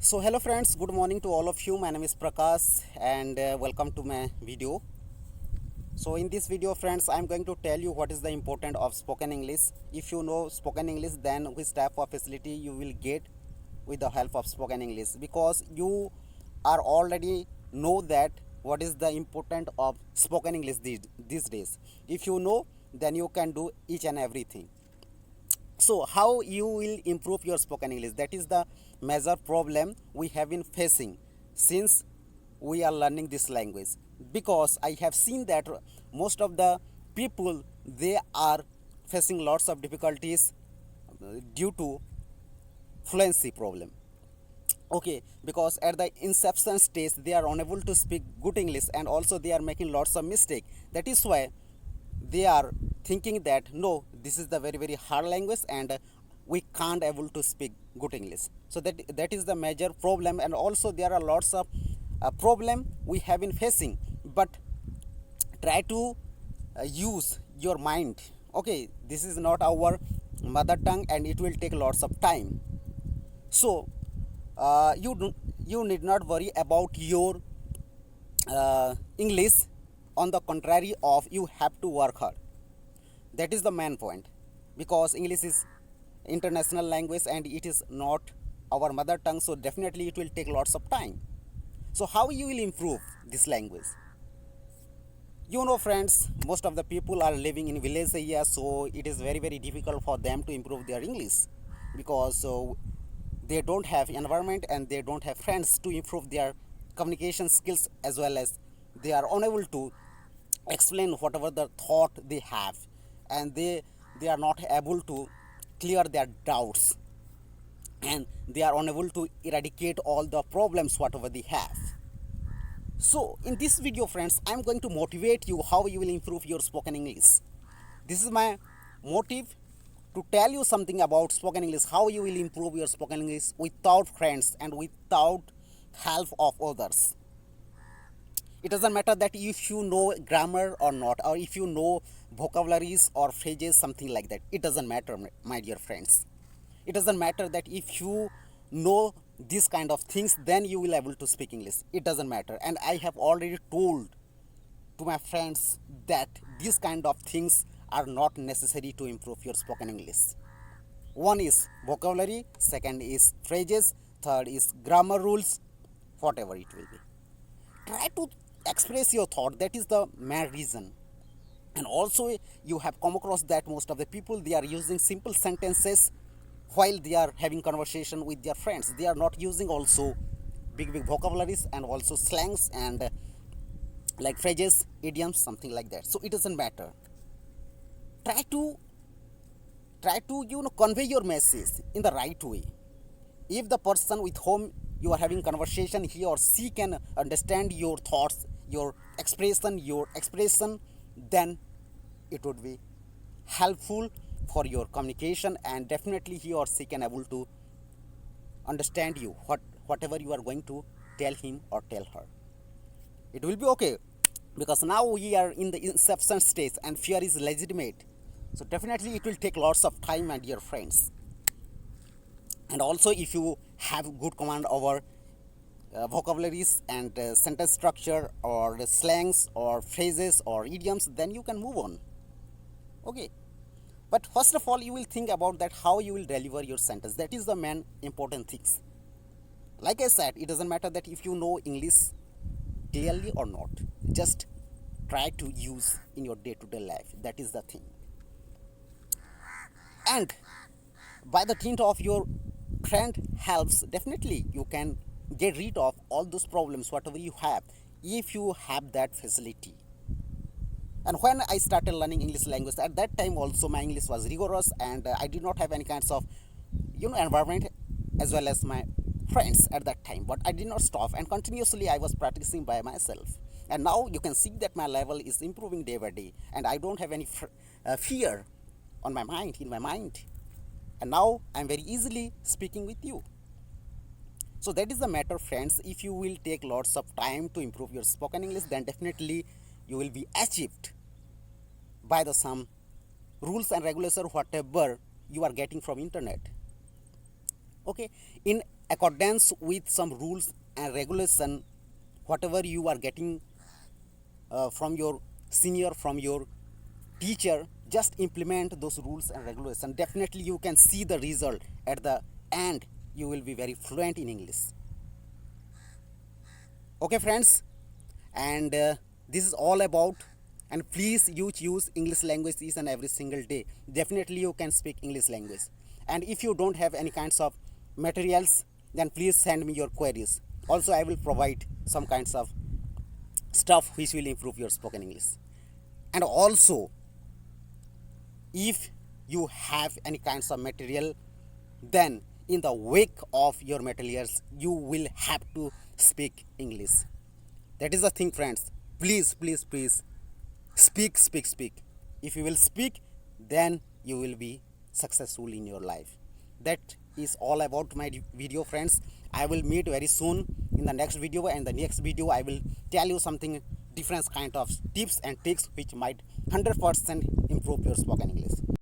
So hello friends, good morning to all of you. My name is Prakash and welcome to my video. So in this video friends, I'm going to tell you what is the importance of spoken English. If you know spoken English, then which type of facility you will get with the help of spoken English, because you are already know that what is the importance of spoken English these days. If you know, then you can do each and everything. So how you will improve your spoken English? That is the major problem we have been facing since we are learning this language, because I have seen that most of the people, they are facing lots of difficulties due to fluency problem. Okay, because at the inception stage they are unable to speak good English, and also they are making lots of mistake. That is why they are thinking that no, this is the very hard language and we can't able to speak good English. So that is the major problem, and also there are lots of problem we have been facing. But try to use your mind. Okay, this is not our mother tongue and it will take lots of time. So you need not worry about your English. On the contrary of, you have to work hard. That is the main point, because English is international language and it is not our mother tongue, so definitely it will take lots of time. So how you will improve this language? You know friends, most of the people are living in village areas, so it is very difficult for them to improve their English, because they don't have environment and they don't have friends to improve their communication skills, as well as they are unable to explain whatever the thought they have, and they are not able to clear their doubts, and they are unable to eradicate all the problems whatever they have. So in this video friends, I'm going to motivate you how you will improve your spoken English. This is my motive, to tell you something about spoken English, how you will improve your spoken English without friends and without help of others. It doesn't matter that if you know grammar or not, or if you know vocabularies or phrases, something like that. It doesn't matter, my dear friends. It doesn't matter that if you know these kind of things, then you will able to speak English. It doesn't matter. And I have already told to my friends that these kind of things are not necessary to improve your spoken English. One is vocabulary, second is phrases, third is grammar rules, whatever it will be. Try to express your thought. That is the main reason. And also you have come across that most of the people, they are using simple sentences while they are having conversation with their friends. They are not using also big vocabularies and also slangs and like phrases, idioms, something like that. So it doesn't matter. Try to convey your message in the right way. If the person with whom you are having conversation, he or she can understand your thoughts, your expression, then it would be helpful for your communication, and definitely he or she can able to understand you, whatever you are going to tell him or tell her. It will be okay, because now we are in the inception stage and fear is legitimate. So definitely it will take lots of time, my dear friends. And also if you have good command over vocabularies and sentence structure or the slangs or phrases or idioms, then you can move on. Okay, but first of all you will think about that how you will deliver your sentence. That is the main important things. Like I said, it doesn't matter that if you know English clearly or not, just try to use in your day-to-day life. That is the thing. And by the tint of your friend helps, definitely you can get rid of all those problems whatever you have, if you have that facility. And when I started learning English language, at that time also my English was rigorous, and I did not have any kinds of environment as well as my friends at that time. But I did not stop, and continuously I was practicing by myself. And now you can see that my level is improving day by day, and I don't have any fear on my mind, in my mind. And now I'm very easily speaking with you. So that is the matter, friends. If you will take lots of time to improve your spoken English, then definitely you will be achieved by the some rules and regulations whatever you are getting from internet. Okay, in accordance with some rules and regulation, whatever you are getting from your senior, from your teacher, just implement those rules and regulations. Definitely you can see the result at the end. You will be very fluent in English. Okay friends, and this is all about, and please you choose English language each and every single day. Definitely you can speak English language. And if you don't have any kinds of materials, then please send me your queries. Also I will provide some kinds of stuff which will improve your spoken English. And also, if you have any kinds of material, then in the wake of your materials you will have to speak English. That is the thing friends. Please, please, please speak, speak, speak. If you will speak, then you will be successful in your life. That is all about my video friends. I will meet very soon in the next video, and the next video I will tell you something different kind of tips and tricks which might 100% improve your spoken English.